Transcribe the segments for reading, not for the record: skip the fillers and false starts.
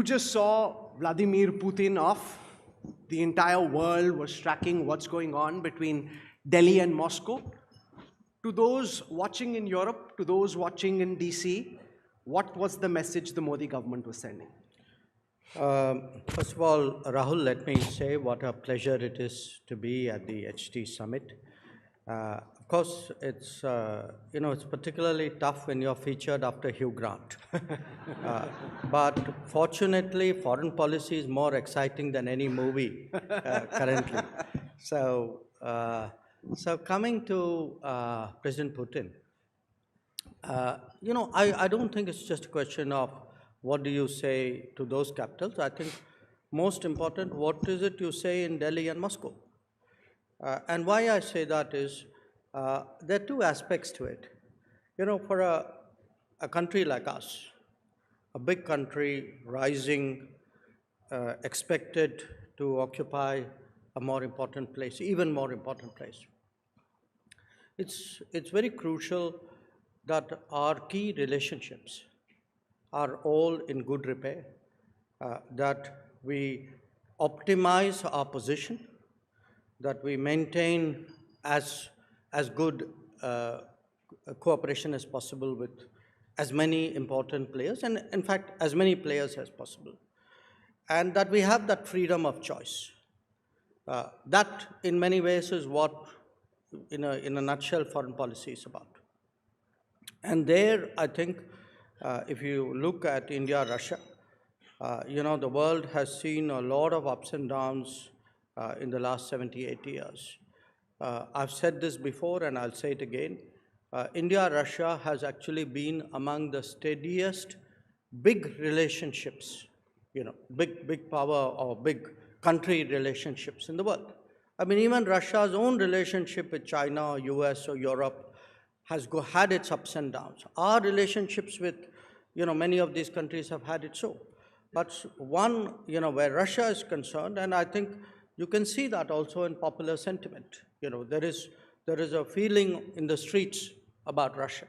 just saw Vladimir Putin off. The entire world was tracking what's going on between Delhi and Moscow. To those watching in Europe, to those watching in DC, what was the message the Modi government was sending? First of all, Rahul, let me say what a pleasure it is to be at the HT Summit. Of course, it's it's particularly tough when you're featured after Hugh Grant. But fortunately, foreign policy is more exciting than any movie currently. So coming to President Putin, I don't think it's just a question of what do you say to those capitals. I think most important, what is it you say in Delhi and Moscow? And why I say that is, there are two aspects to it. For a country like us, a big country rising, expected to occupy a more important place, even more important place, it's very crucial that our key relationships are all in good repair, that we optimize our position, that we maintain as good cooperation as possible with as many important players, and in fact, as many players as possible, and that we have that freedom of choice. That, in many ways, is what, in a nutshell, foreign policy is about. And there, I think, if you look at India, Russia, the world has seen a lot of ups and downs in the last 70, 80 years. I've said this before and I'll say it again. India, Russia has actually been among the steadiest big relationships, big power or big country relationships in the world. I mean, even Russia's own relationship with China or US or Europe has had its ups and downs. Our relationships with, many of these countries have had it so. But one, where Russia is concerned, and I think you can see that also in popular sentiment. There is a feeling in the streets about Russia,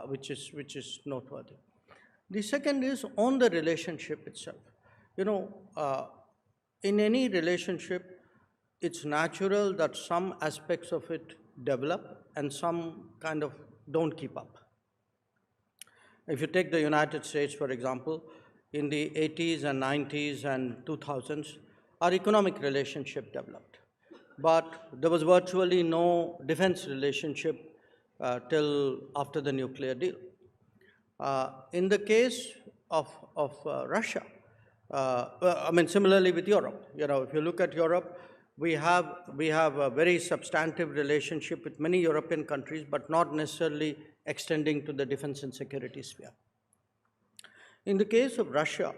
which is noteworthy. The second is on the relationship itself. In any relationship, it's natural that some aspects of it develop and some kind of don't keep up. If you take the United States, for example, in the 80s and 90s and 2000s, our economic relationship developed. But there was virtually no defense relationship till after the nuclear deal. In the case of Russia, similarly with Europe, if you look at Europe, we have a very substantive relationship with many European countries, but not necessarily extending to the defense and security sphere. In the case of Russia,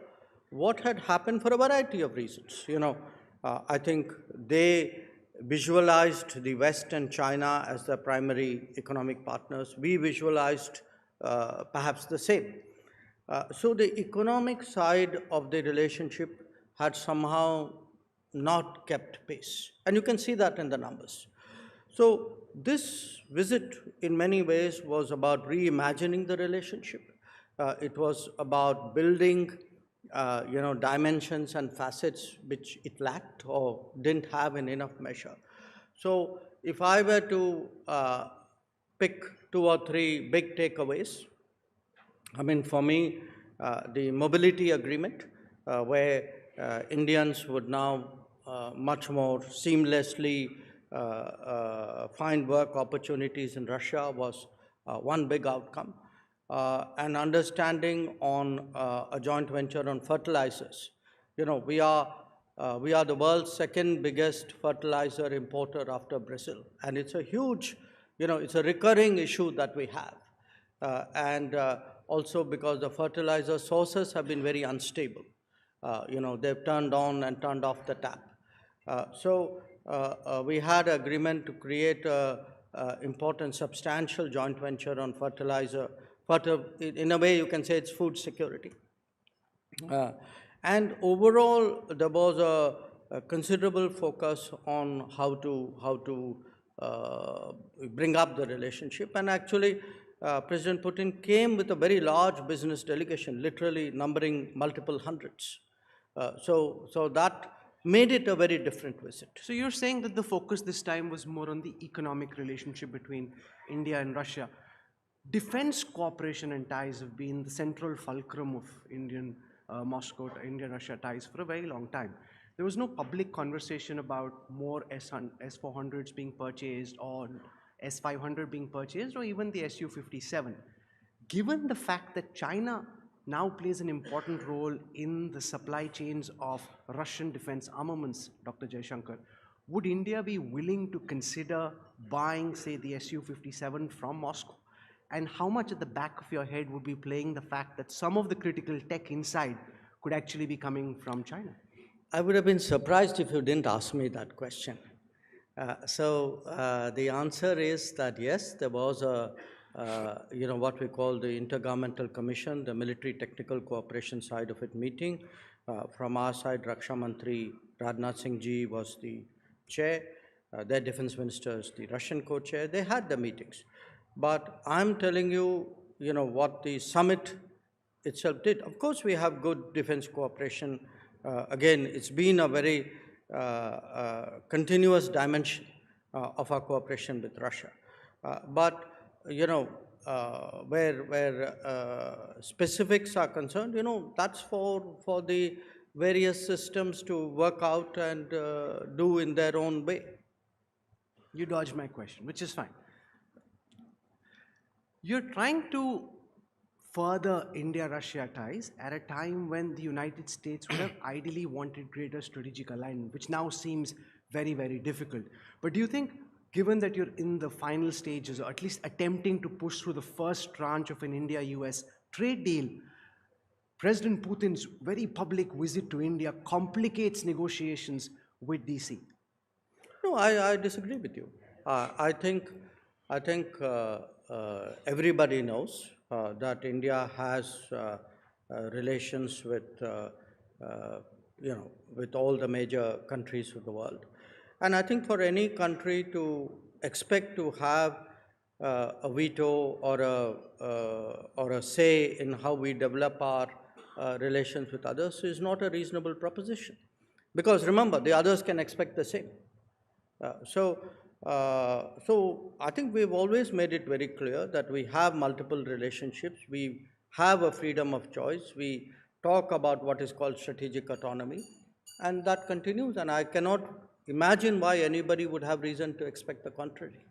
what had happened for a variety of reasons, I think they visualized the West and China as their primary economic partners. We visualized perhaps the same. So the economic side of the relationship had somehow not kept pace. And you can see that in the numbers. So this visit, in many ways, was about reimagining the relationship. It was about building, dimensions and facets which it lacked or didn't have in enough measure. So if I were to pick 2 or 3 big takeaways, for me, the mobility agreement, where Indians would now much more seamlessly find work opportunities in Russia was one big outcome. An understanding on a joint venture on fertilizers. We are the world's second biggest fertilizer importer after Brazil, and it's a huge, it's a recurring issue that we have, and also because the fertilizer sources have been very unstable. They've turned on and turned off the tap. So we had an agreement to create an important, substantial joint venture on fertilizer. In a way, you can say it's food security. And overall, there was a considerable focus on how to bring up the relationship. And actually, President Putin came with a very large business delegation, literally numbering multiple hundreds. So that made it a very different visit. So you're saying that the focus this time was more on the economic relationship between India and Russia. Defense cooperation and ties have been the central fulcrum of Moscow to India-Russia ties for a very long time. There was no public conversation about more S-400s being purchased or S-500 being purchased or even the Su-57. Given the fact that China now plays an important role in the supply chains of Russian defense armaments, Dr. Jaishankar, would India be willing to consider buying, say, the Su-57 from Moscow? And how much at the back of your head would be playing the fact that some of the critical tech inside could actually be coming from China? I would have been surprised if you didn't ask me that question. The answer is that yes, there was a what we call the Intergovernmental Commission, the military technical cooperation side of it meeting. From our side, Raksha Mantri Rajnath Singh ji was the chair, their defense ministers, the Russian co-chair. They had the meetings. But I'm telling you, what the summit itself did. Of course, we have good defense cooperation. Again, it's been a very continuous dimension of our cooperation with Russia. But where specifics are concerned, that's for the various systems to work out and do in their own way. You dodged my question, which is fine. You're trying to further India-Russia ties at a time when the United States would have ideally wanted greater strategic alignment, which now seems very, very difficult. But do you think, given that you're in the final stages, or at least attempting to push through the first tranche of an India-US trade deal, President Putin's very public visit to India complicates negotiations with DC? No, I disagree with you. I think everybody knows that India has relations with with all the major countries of the world, and I think for any country to expect to have a veto or a say in how we develop our relations with others is not a reasonable proposition, because remember, the others can expect the same. So I think we've always made it very clear that we have multiple relationships. We have a freedom of choice. We talk about what is called strategic autonomy, and that continues. And I cannot imagine why anybody would have reason to expect the contrary.